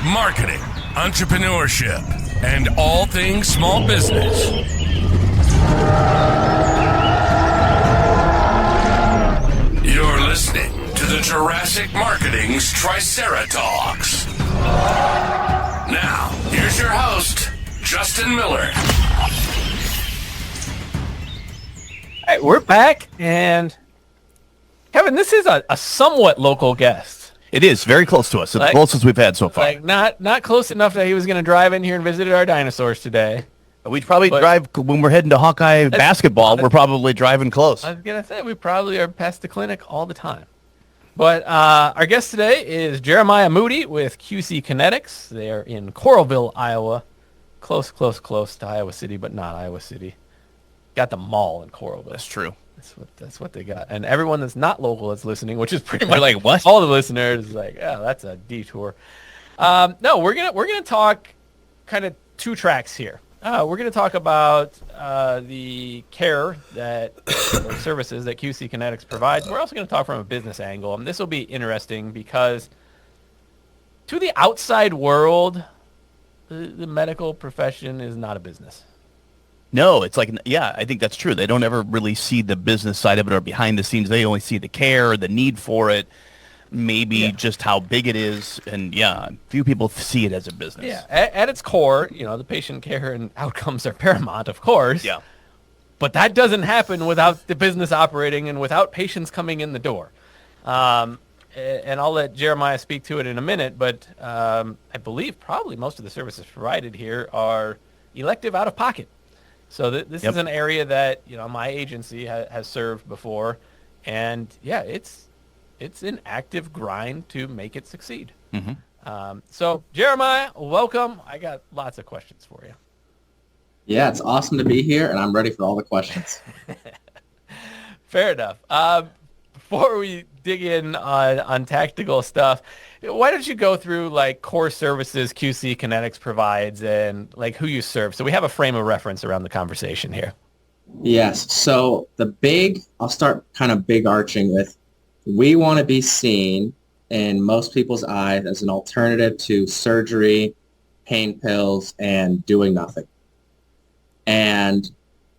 marketing, entrepreneurship, and all things small business. You're listening to the Jurassic Marketing's Triceratops. Now, here's your host, Justin Miller. All right, we're back, and Kevin, this is a somewhat local guest. It is very close to us. It's the closest we've had so far. Like not close enough that he was going to drive in here and visit our dinosaurs today. We'd probably drive when we're heading to Hawkeye basketball. We're probably driving close. I was going to say we probably are past the clinic all the time. But our guest today is Jeremiah Moody with QC Kinetics. They are in Coralville, Iowa. Close to Iowa City, but not Iowa City. Got the mall in Coralville. That's true. That's what they got. And everyone that's not local that's listening, which is pretty much like what? All the listeners is like, yeah, that's a detour. No, we're gonna talk kind of two tracks here. We're gonna talk about the care that or services that QC Kinetics provides. We're also gonna talk from a business angle, and this will be interesting because to the outside world, the medical profession is not a business. No, it's like, yeah, I think that's true. They don't ever really see the business side of it or behind the scenes. They only see the care, the need for it, maybe just how big it is. And yeah, few people see it as a business. Yeah, at its core, the patient care and outcomes are paramount, of course. Yeah. But that doesn't happen without the business operating and without patients coming in the door. And I'll let Jeremiah speak to it in a minute, but I believe probably most of the services provided here are elective out-of-pocket. So this is an area that my agency has served before, and yeah, it's an active grind to make it succeed. Mm-hmm. So Jeremiah, welcome. I got lots of questions for you. Yeah, it's awesome to be here, and I'm ready for all the questions. Fair enough. Before we dig in on tactical stuff, why don't you go through like core services QC Kinetics provides and like who you serve, so we have a frame of reference around the conversation here. Yes. So I'll start kind of big arching with, we want to be seen in most people's eyes as an alternative to surgery, pain pills, and doing nothing. And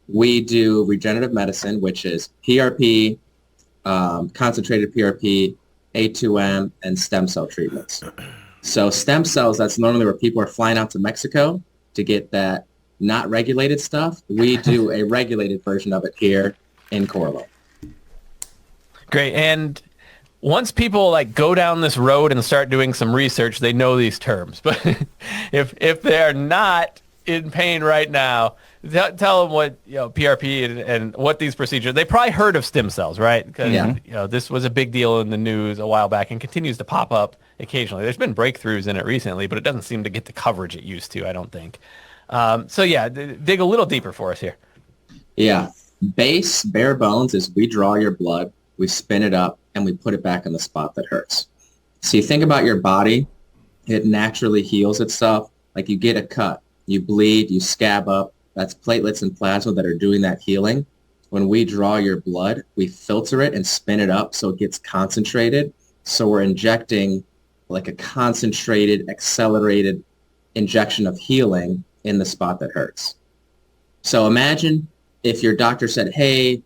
we do regenerative medicine, which is PRP, concentrated PRP, A2M, and stem cell treatments. So stem cells, that's normally where people are flying out to Mexico to get that not regulated stuff. We do a regulated version of it here in Coralville. Great. And once people like go down this road and start doing some research, they know these terms. But if they're not in pain right now, tell them what PRP and what these procedures. They probably heard of stem cells, right? Because this was a big deal in the news a while back and continues to pop up occasionally. There's been breakthroughs in it recently, but it doesn't seem to get the coverage it used to, I don't think. So yeah, dig a little deeper for us here. Yeah, bare bones is we draw your blood, we spin it up, and we put it back in the spot that hurts. So you think about your body, it naturally heals itself. Like you get a cut, you bleed, you scab up. That's platelets and plasma that are doing that healing. When we draw your blood, we filter it and spin it up so it gets concentrated. So we're injecting like a concentrated, accelerated injection of healing in the spot that hurts. So imagine if your doctor said, hey,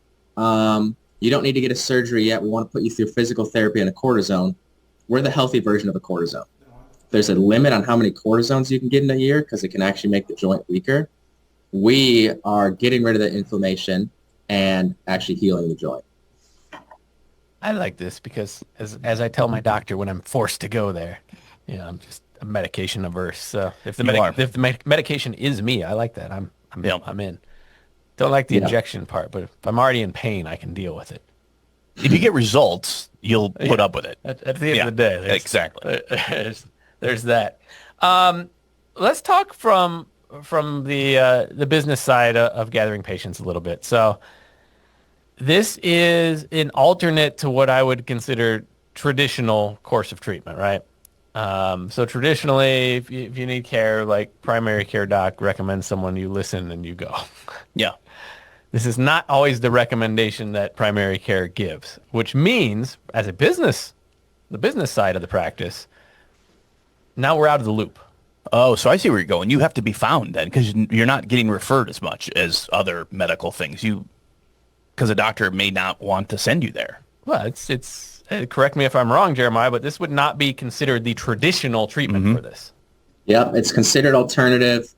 you don't need to get a surgery yet. We want to put you through physical therapy and a cortisone. We're the healthy version of a cortisone. There's a limit on how many cortisones you can get in a year because it can actually make the joint weaker. We are getting rid of the inflammation and actually healing the joint. I like this because as I tell my doctor when I'm forced to go there, I'm just a medication averse. So if the medication is me, I like that. I'm in. Don't like the injection part, but if I'm already in pain, I can deal with it. If you get results, you'll put up with it. At the end of the day. Exactly. There's that. Let's talk from the business side of gathering patients a little bit. So this is an alternate to what I would consider traditional course of treatment, right? So traditionally, if you need care, like primary care doc recommends someone, you listen and you go. Yeah. This is not always the recommendation that primary care gives, which means as a business, the business side of the practice, now we're out of the loop. Oh, so I see where you're going. You have to be found then, because you're not getting referred as much as other medical things. Because a doctor may not want to send you there. Well, it's correct me if I'm wrong, Jeremiah, but this would not be considered the traditional treatment for this. Yep, it's considered alternative,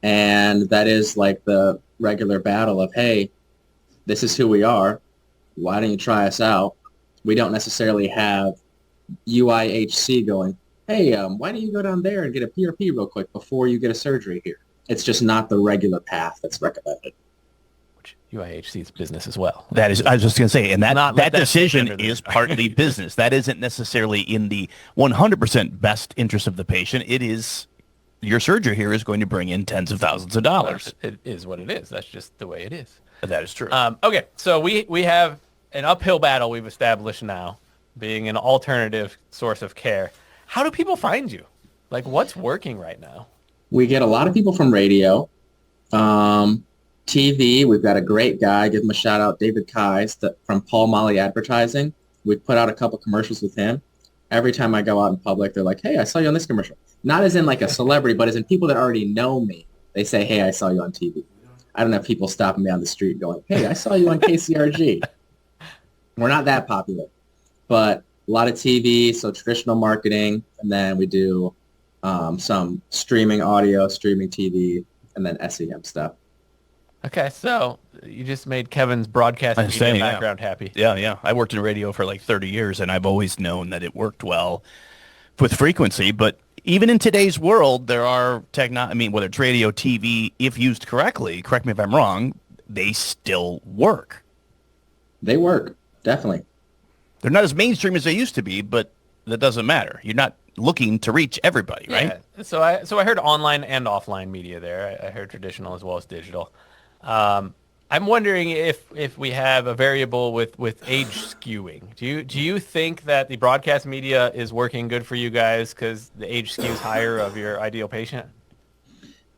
and that is like the regular battle of, hey, this is who we are. Why don't you try us out? We don't necessarily have UIHC going, hey, why don't you go down there and get a PRP real quick before you get a surgery here? It's just not the regular path that's recommended. Which UIHC is business as well. That is, I was just going to say, and that decision under the is partly business. That isn't necessarily in the 100% best interest of the patient. It is, your surgery here is going to bring in tens of thousands of dollars. It is what it is. That's just the way it is. That is true. Okay, so we have an uphill battle we've established now, being an alternative source of care. How do people find you? Like, what's working right now? We get a lot of people from radio, TV. We've got a great guy. Give him a shout out, David Kais, from Paul Molly Advertising. We put out a couple commercials with him. Every time I go out in public, they're like, hey, I saw you on this commercial. Not as in like a celebrity, but as in people that already know me. They say, hey, I saw you on TV. I don't have people stopping me on the street going, hey, I saw you on KCRG. We're not that popular, but a lot of TV, so traditional marketing, and then we do some streaming audio, streaming TV, and then SEM stuff. Okay, so you just made Kevin's broadcast media background happy. Yeah. I worked in radio for like 30 years, and I've always known that it worked well with frequency. But even in today's world, there are whether it's radio, TV, if used correctly, correct me if I'm wrong, they still work. They work, definitely. They're not as mainstream as they used to be, but that doesn't matter. You're not looking to reach everybody, right? Yeah. So I heard online and offline media there. I heard traditional as well as digital. I'm wondering if we have a variable with age skewing. Do you think that the broadcast media is working good for you guys because the age skews higher of your ideal patient?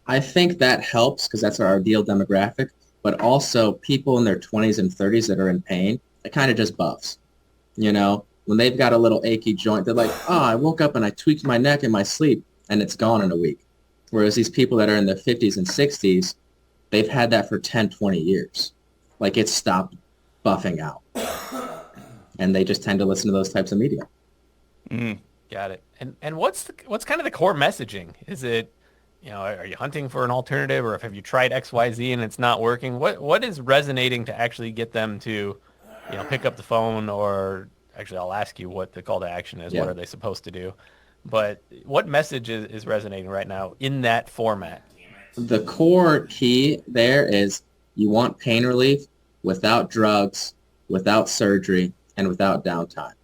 I think that helps because that's our ideal demographic, but also people in their 20s and 30s that are in pain, it kind of just buffs. You know, when they've got a little achy joint, they're like, oh, I woke up and I tweaked my neck in my sleep and it's gone in a week. Whereas these people that are in their 50s and 60s, they've had that for 10, 20 years. Like it's stopped buffing out. And they just tend to listen to those types of media. Got it. And what's kind of the core messaging? Is it, are you hunting for an alternative, or have you tried XYZ and it's not working? What is resonating to actually get them to, pick up the phone, or actually I'll ask you what the call to action is. Yeah. What are they supposed to do? But what message is resonating right now in that format? The core key there is you want pain relief without drugs, without surgery, and without downtime.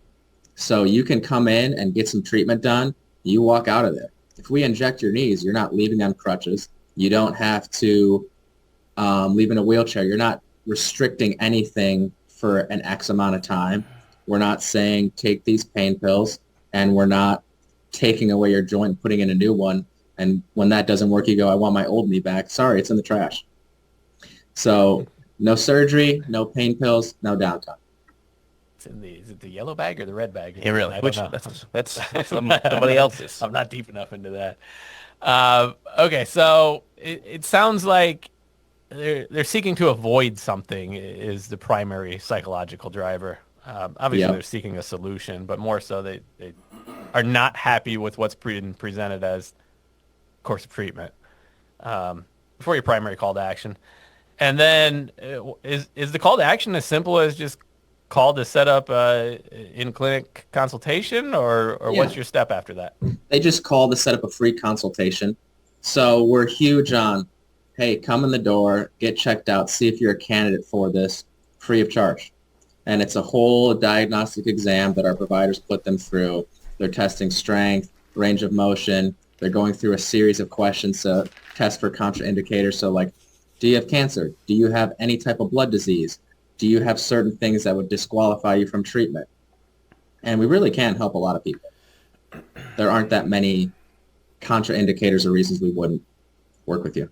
So you can come in and get some treatment done. You walk out of there. If we inject your knees, you're not leaving on crutches. You don't have to leave in a wheelchair. You're not restricting anything for an X amount of time. We're not saying take these pain pills, and we're not taking away your joint and putting in a new one. And when that doesn't work, you go, I want my old knee back. Sorry, it's in the trash. So no surgery, no pain pills, no downtime. Is it the yellow bag or the red bag? Yeah, really. That's somebody else's. I'm not deep enough into that. Okay, so it sounds like they're seeking to avoid something is the primary psychological driver. Obviously, They're seeking a solution, but more so they are not happy with what's been presented as course of treatment before your primary call to action. And then is the call to action as simple as just call to set up in-clinic consultation, or what's your step after that? They just call to set up a free consultation. So we're huge on, hey, come in the door, get checked out, see if you're a candidate for this, free of charge. And it's a whole diagnostic exam that our providers put them through. They're testing strength, range of motion. They're going through a series of questions to test for contraindicators. So like, do you have cancer? Do you have any type of blood disease? Do you have certain things that would disqualify you from treatment? And we really can help a lot of people. There aren't that many contraindicators or reasons we wouldn't work with you.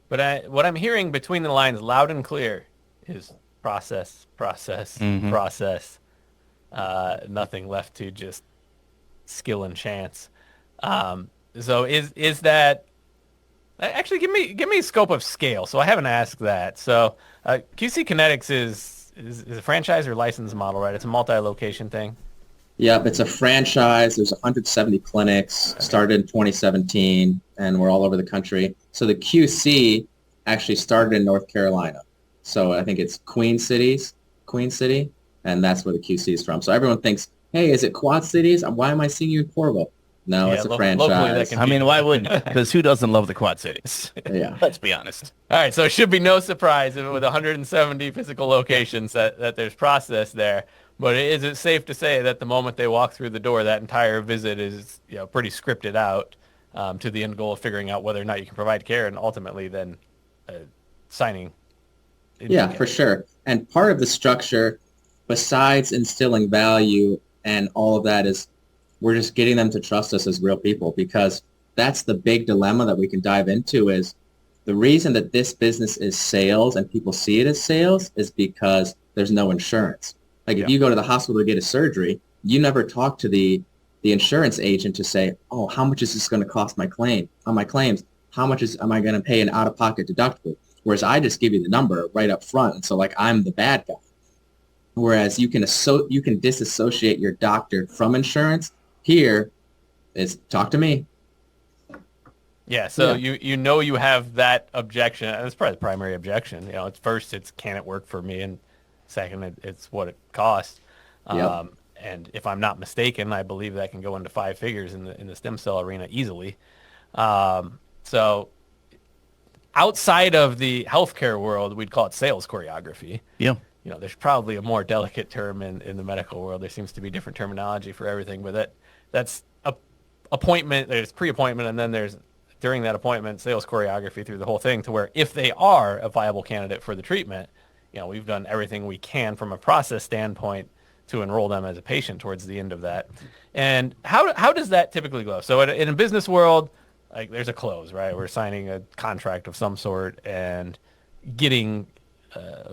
But what I'm hearing between the lines loud and clear is process. Nothing left to just skill and chance. So is that actually give me a scope of scale? So I haven't asked that. So QC Kinetics is a franchise or license model, right? It's a multi-location thing. Yep, it's a franchise. There's 170 clinics, Okay. started in 2017, and we're all over the country. So the QC actually started in North Carolina. So I think it's Queen City, and that's where the QC is from. So everyone thinks, hey, is it Quad Cities? Why am I seeing you in Corvo? No, Yeah, it's a locally that franchise. can I be. mean, why wouldn't you? Because who doesn't love the Quad Cities? Yeah. Let's be honest. All right, so it should be no surprise if with 170 physical locations that there's process there. But is it safe to say that the moment they walk through the door, that entire visit is pretty scripted out to the end goal of figuring out whether or not you can provide care and ultimately then signing? Yeah, for sure. And part of the structure, besides instilling value and all of that, is we're just getting them to trust us as real people, because that's the big dilemma that we can dive into. Is the reason that this business is sales and people see it as sales is because there's no insurance. Like if Yeah. you go to the hospital to get a surgery, you never talk to the insurance agent to say, oh, how much is this going to cost my claim on my claims? How much am I going to pay an out-of-pocket deductible? Whereas I just give you the number right up front. And so like I'm the bad guy. Whereas you can disassociate your doctor from insurance. Here is talk to me. Yeah, so Yeah. you have that objection, and it's probably the primary objection. It's first, it's can it work for me, and second, it's what it costs. Yep. And if I'm not mistaken, I believe that can go into five figures in the stem cell arena easily. So outside of the healthcare world, we'd call it sales choreography. Yeah. There's probably a more delicate term in the medical world. There seems to be different terminology for everything, but that's a appointment. There's pre-appointment, and then there's during that appointment sales choreography through the whole thing, to where if they are a viable candidate for the treatment, we've done everything we can from a process standpoint to enroll them as a patient towards the end of that. And how does that typically go? So in a business world, like there's a close, right? We're signing a contract of some sort and getting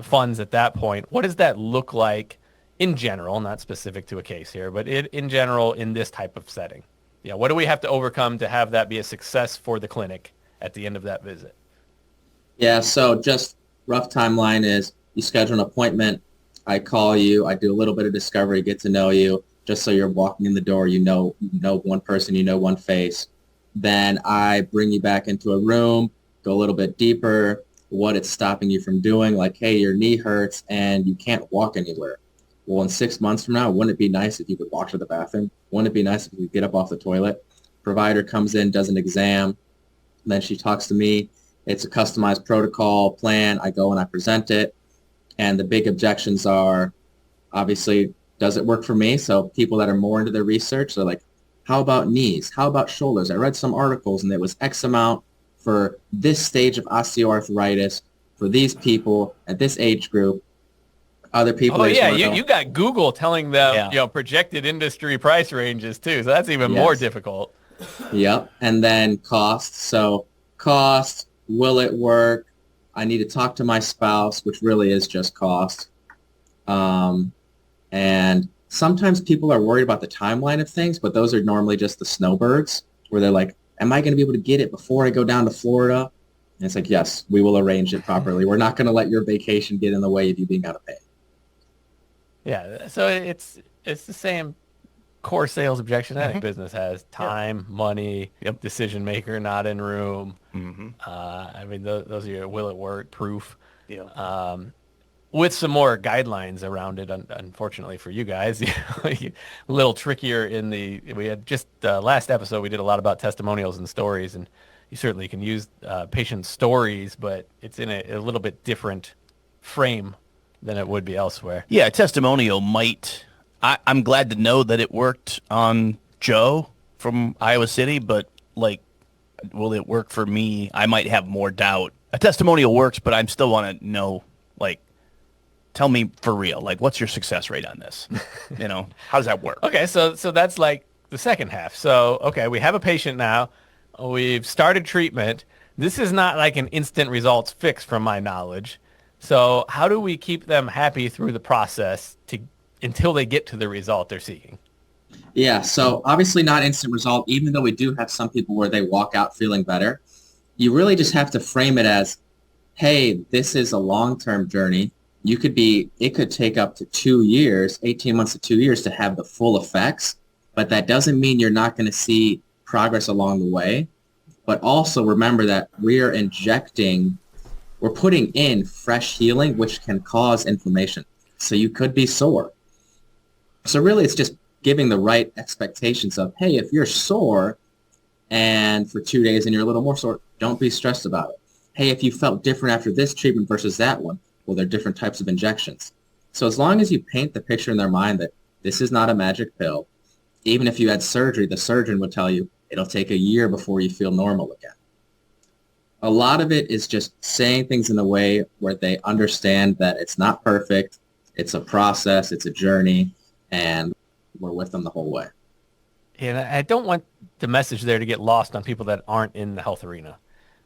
funds at that point. What does that look like in general, not specific to a case here, but in general in this type of setting? What do we have to overcome to have that be a success for the clinic at the end of that visit? Yeah. So just rough timeline is you schedule an appointment. I call you. I do a little bit of discovery, get to know you, just so you're walking in the door. You know one person, one face. Then I bring you back into a room, go a little bit deeper, what it's stopping you from doing, like, hey, your knee hurts and you can't walk anywhere. Well, in 6 months from now, wouldn't it be nice if you could walk to the bathroom? Wouldn't it be nice if you could get up off the toilet? Provider comes in, does an exam, then she talks to me. It's a customized protocol plan. I go and I present it. And the big objections are, obviously, does it work for me? So people that are more into their research, they're like, how about knees? How about shoulders? I read some articles and it was X amount for this stage of osteoarthritis for these people at this age group. Other people. Oh yeah, you you got Google telling them Yeah. projected industry price ranges too, so that's even more Yes. difficult. Yep. And then cost. So cost, will it work? I need to talk to my spouse, which really is just cost. And sometimes people are worried about the timeline of things, but those are normally just the snowbirds where they're like, am I going to be able to get it before I go down to Florida? And it's like, yes, we will arrange it properly. We're not going to let your vacation get in the way of you being out of pay. Yeah, so it's the same core sales objection any business has: time, money, decision maker not in room. I mean, those are your will it work proof. Yeah. With some more guidelines around it, unfortunately for you guys, a little trickier we had just last episode, we did a lot about testimonials and stories, and you certainly can use patient stories, but it's in a little bit different frame than it would be elsewhere. Yeah, a testimonial might. I'm glad to know that it worked on Joe from Iowa City, but like, will it work for me? I might have more doubt. A testimonial works, but I still want to know, like, tell me for real, like, what's your success rate on this? How does that work? Okay, so that's like the second half. So, okay, we have a patient now. We've started treatment. This is not like an instant results fix from my knowledge. So how do we keep them happy through the process until they get to the result they're seeking? Yeah, so obviously not instant result, even though we do have some people where they walk out feeling better. You really just have to frame it as, hey, this is a long-term journey. It could take up to 2 years, 18 months to 2 years to have the full effects, but that doesn't mean you're not going to see progress along the way. But also remember that we're putting in fresh healing, which can cause inflammation. So you could be sore. So really it's just giving the right expectations of, hey, if you're sore and for 2 days and you're a little more sore, don't be stressed about it. Hey, if you felt different after this treatment versus that one, well, they're different types of injections. So as long as you paint the picture in their mind that this is not a magic pill, even if you had surgery, the surgeon would tell you it'll take a year before you feel normal again. A lot of it is just saying things in a way where they understand that it's not perfect, it's a process, it's a journey, and we're with them the whole way. And I don't want the message there to get lost on people that aren't in the health arena,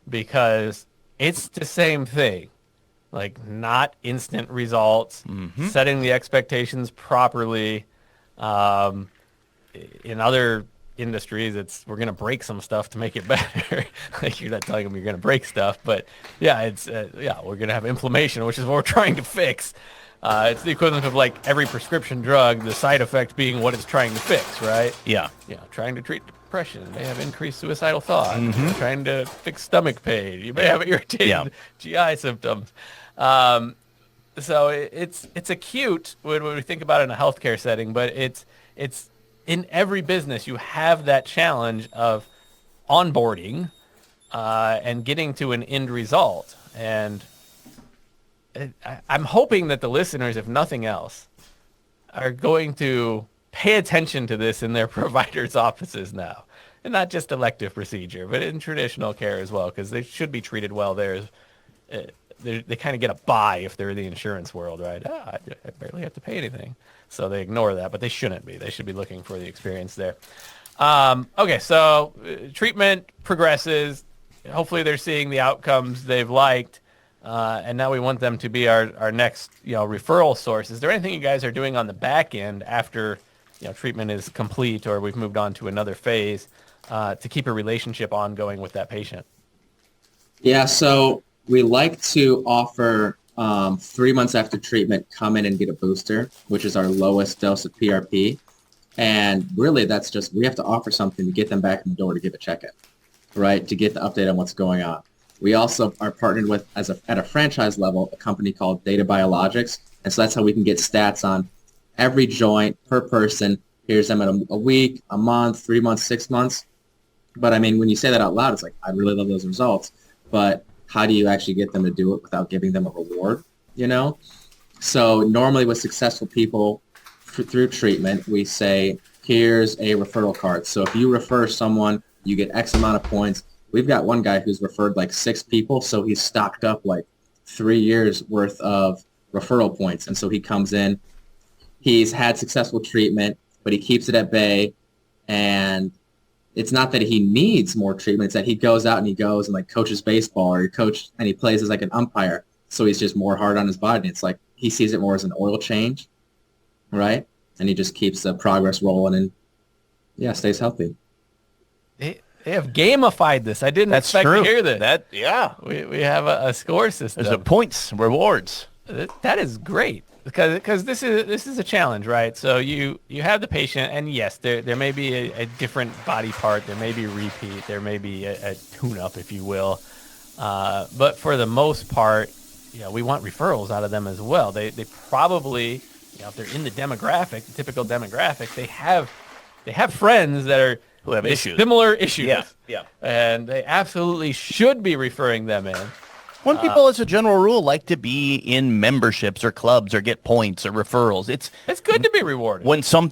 because it's the same thing. Like, not instant results, setting the expectations properly. In other industries, we're going to break some stuff to make it better. Like, you're not telling them you're going to break stuff, but we're going to have inflammation, which is what we're trying to fix. It's the equivalent of like every prescription drug, the side effect being what it's trying to fix, right? Yeah. Trying to treat depression, you may have increased suicidal thought. Trying to fix stomach pain, you may have irritated GI symptoms. So it's acute when we think about it in a healthcare setting, but it's in every business. You have that challenge of onboarding and getting to an end result. And I'm hoping that the listeners, if nothing else, are going to pay attention to this in their providers' offices now. And not just elective procedure, but in traditional care as well, because they should be treated well there. They kind of get a buy if they're in the insurance world, right? I barely have to pay anything. So they ignore that, but they shouldn't be. They should be looking for the experience there. Okay, so treatment progresses. Hopefully they're seeing the outcomes they've liked. And now we want them to be our next, referral source. Is there anything you guys are doing on the back end after, treatment is complete or we've moved on to another phase to keep a relationship ongoing with that patient? Yeah, so we like to offer 3 months after treatment, come in and get a booster, which is our lowest dose of PRP. And really that's just, we have to offer something to get them back in the door to give a check-in, right? To get the update on what's going on. We also are partnered with, at a franchise level, a company called Data Biologics. And so that's how we can get stats on every joint per person. Here's them in a week, a month, 3 months, 6 months. But I mean, when you say that out loud, it's like, I really love those results. But how do you actually get them to do it without giving them a reward, So normally with successful people through treatment, we say, here's a referral card. So if you refer someone, you get X amount of points. We've got one guy who's referred like 6 people, so he's stocked up like 3 years worth of referral points. And so he comes in, he's had successful treatment, but he keeps it at bay. And it's not that he needs more treatment, it's that he goes out and he goes and like coaches baseball or he plays as like an umpire. So he's just more hard on his body. It's like he sees it more as an oil change, right? And he just keeps the progress rolling and stays healthy. They have gamified this. I didn't expect to hear this. We have a score system. There's points, rewards. That is great because this is a challenge, right? So you have the patient, and yes, there may be a different body part, there may be a repeat, there may be a tune-up, if you will, but for the most part, we want referrals out of them as well. They probably, if they're in the demographic, the typical demographic, they have friends that are who have issues, similar issues. Yeah. And they absolutely should be referring them in. When people, as a general rule, like to be in memberships or clubs or get points or referrals, it's good to be rewarded.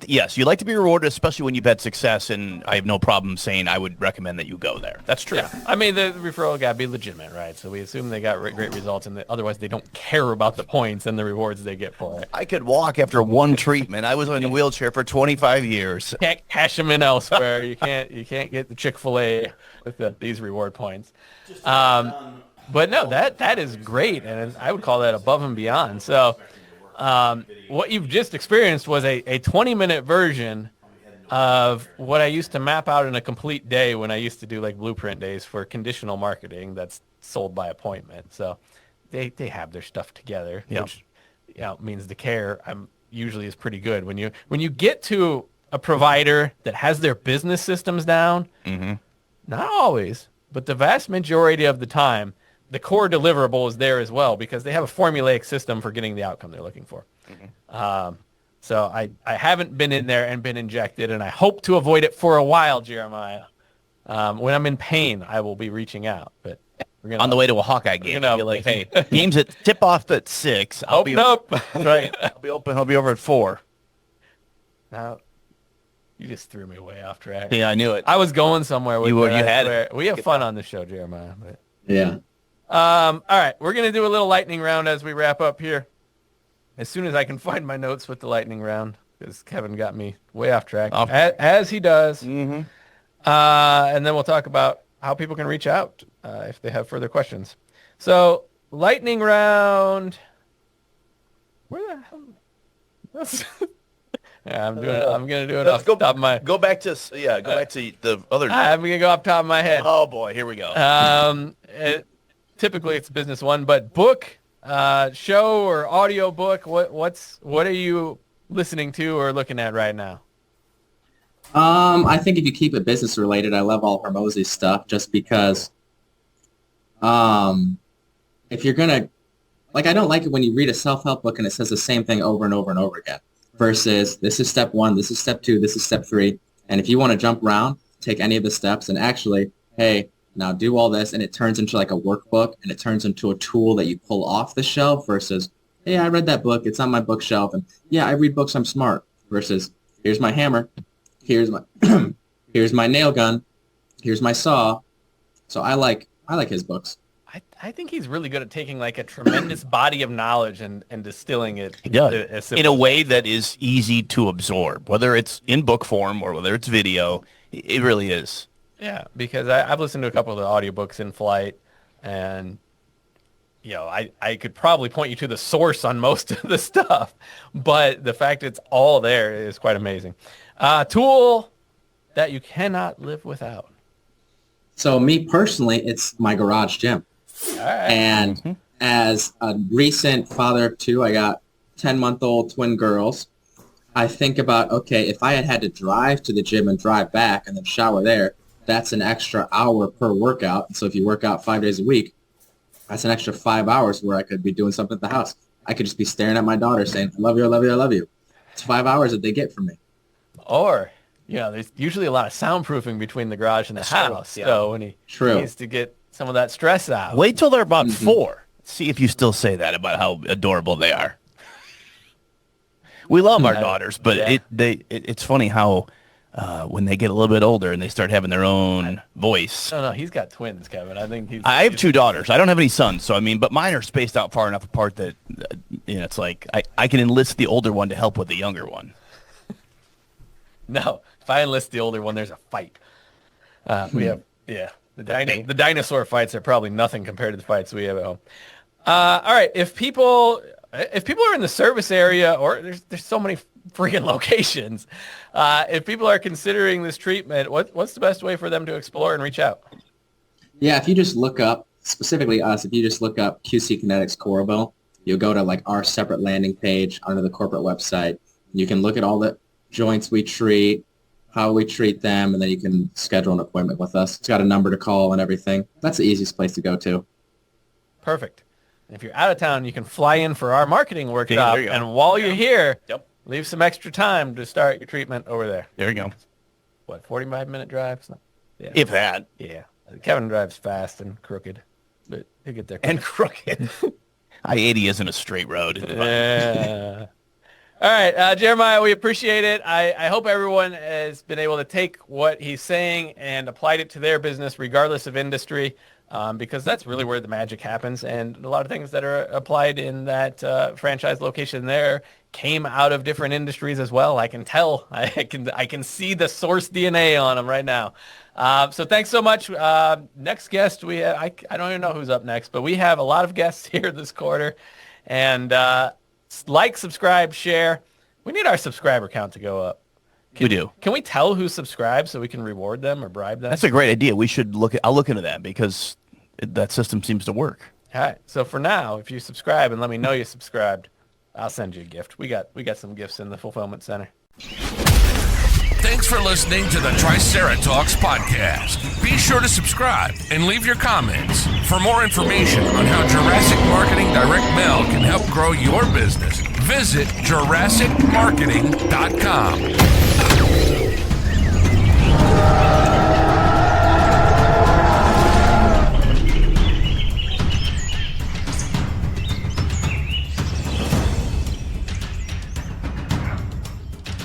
Yes, you like to be rewarded, especially when you've had success, and I have no problem saying I would recommend that you go there. That's true. Yeah. I mean, the referral got to be legitimate, right? So we assume they got great results, and otherwise they don't care about the points and the rewards they get for it. I could walk after one treatment. I was in a wheelchair for 25 years. Can't cash them in elsewhere. You can't get the Chick-fil-A with these reward points. But no, that is great, and I would call that above and beyond. So what you've just experienced was a 20-minute version of what I used to map out in a complete day when I used to do like blueprint days for conditional marketing that's sold by appointment. So they have their stuff together, which means the care usually is pretty good. When you get to a provider that has their business systems down, not always, but the vast majority of the time, the core deliverable is there as well because they have a formulaic system for getting the outcome they're looking for. So I haven't been in there and been injected, and I hope to avoid it for a while, Jeremiah. When I'm in pain, I will be reaching out. But we're gonna, on the way to a Hawkeye game, I'll be like, hey, game's at tip off at 6. Open up. Right. I'll be open. I'll be over at 4. Now, you just threw me way off track. Yeah, I knew it. I was going somewhere with you it. had it. We have fun on the show, Jeremiah. But. Yeah. All right, we're gonna do a little lightning round as we wrap up here. As soon as I can find my notes with the lightning round, because Kevin got me way off track, as he does. And then we'll talk about how people can reach out if they have further questions. So, lightning round. Where the hell? Yeah, I'm gonna do it off the top of my. Go back to the other. I'm gonna go off the top of my head. Oh boy, here we go. Typically it's business one, but book, show or audio book. What are you listening to or looking at right now? I think if you keep it business related, I love all Hormozy's stuff just because if you're gonna I don't like it when you read a self-help book and it says the same thing over and over and over again versus this is step 1, this is step 2, this is step 3. And if you want to jump around, take any of the steps and actually, hey, now do all this, and it turns into like a workbook, and it turns into a tool that you pull off the shelf versus, hey, I read that book, it's on my bookshelf, and yeah, I read books, I'm smart, versus here's my hammer, here's my here's my nail gun, here's my saw. So I like his books. I think he's really good at taking like a tremendous body of knowledge and distilling it in a way that is easy to absorb, whether it's in book form or whether it's video. It really is. Yeah, because I've listened to a couple of the audiobooks in flight, and I could probably point you to the source on most of the stuff, but the fact it's all there is quite amazing. Tool that you cannot live without. So me personally, it's my garage gym. All right. And as a recent father of 2, I got 10-month-old twin girls. I think about, okay, if I had to drive to the gym and drive back and then shower there, that's an extra hour per workout. And so if you work out 5 days a week, that's an extra 5 hours where I could be doing something at the house. I could just be staring at my daughter saying, I love you, I love you, I love you. It's 5 hours that they get from me. Or, there's usually a lot of soundproofing between the garage and the house. True. So when he needs to get some of that stress out. Wait till they're about 4. See if you still say that about how adorable they are. We love our daughters, but it's funny how when they get a little bit older and they start having their own voice. No, he's got twins, Kevin. I have 2 daughters. I don't have any sons, so but mine are spaced out far enough apart that it's like I can enlist the older one to help with the younger one. No, if I enlist the older one, there's a fight. We have the dinosaur fights are probably nothing compared to the fights we have at home. All right, if people are in the service area, or there's so many freaking locations, if people are considering this treatment, what's the best way for them to explore and reach out? Yeah, if you just look up, specifically us, if you just look up QC Kinetics Coralville, you'll go to like our separate landing page under the corporate website. You can look at all the joints we treat, how we treat them, and then you can schedule an appointment with us. It's got a number to call and everything. That's the easiest place to go to. Perfect. If you're out of town, you can fly in for our marketing workshop, and while you're here, leave some extra time to start your treatment over there. There you go. What, 45-minute drive? Yeah. If that. Yeah. Kevin drives fast and crooked, but he'll get there quick. And crooked. I-80 isn't a straight road. Yeah. All right, Jeremiah, we appreciate it. I hope everyone has been able to take what he's saying and applied it to their business, regardless of industry, because that's really where the magic happens. And a lot of things that are applied in that franchise location there came out of different industries as well. I can tell. I can see the source DNA on them right now. So thanks so much. Next guest, we have, I don't even know who's up next, but we have a lot of guests here this quarter. And like, subscribe, share. We need our subscriber count to go up. We do. Can we tell who subscribes so we can reward them or bribe them? That's a great idea. We should I'll look into that because that system seems to work. All right. So for now, if you subscribe and let me know you subscribed, I'll send you a gift. We got some gifts in the fulfillment center. Thanks for listening to the Triceratops podcast. Be sure to subscribe and leave your comments. For more information on how Jurassic Marketing Direct Mail can help grow your business, visit JurassicMarketing.com.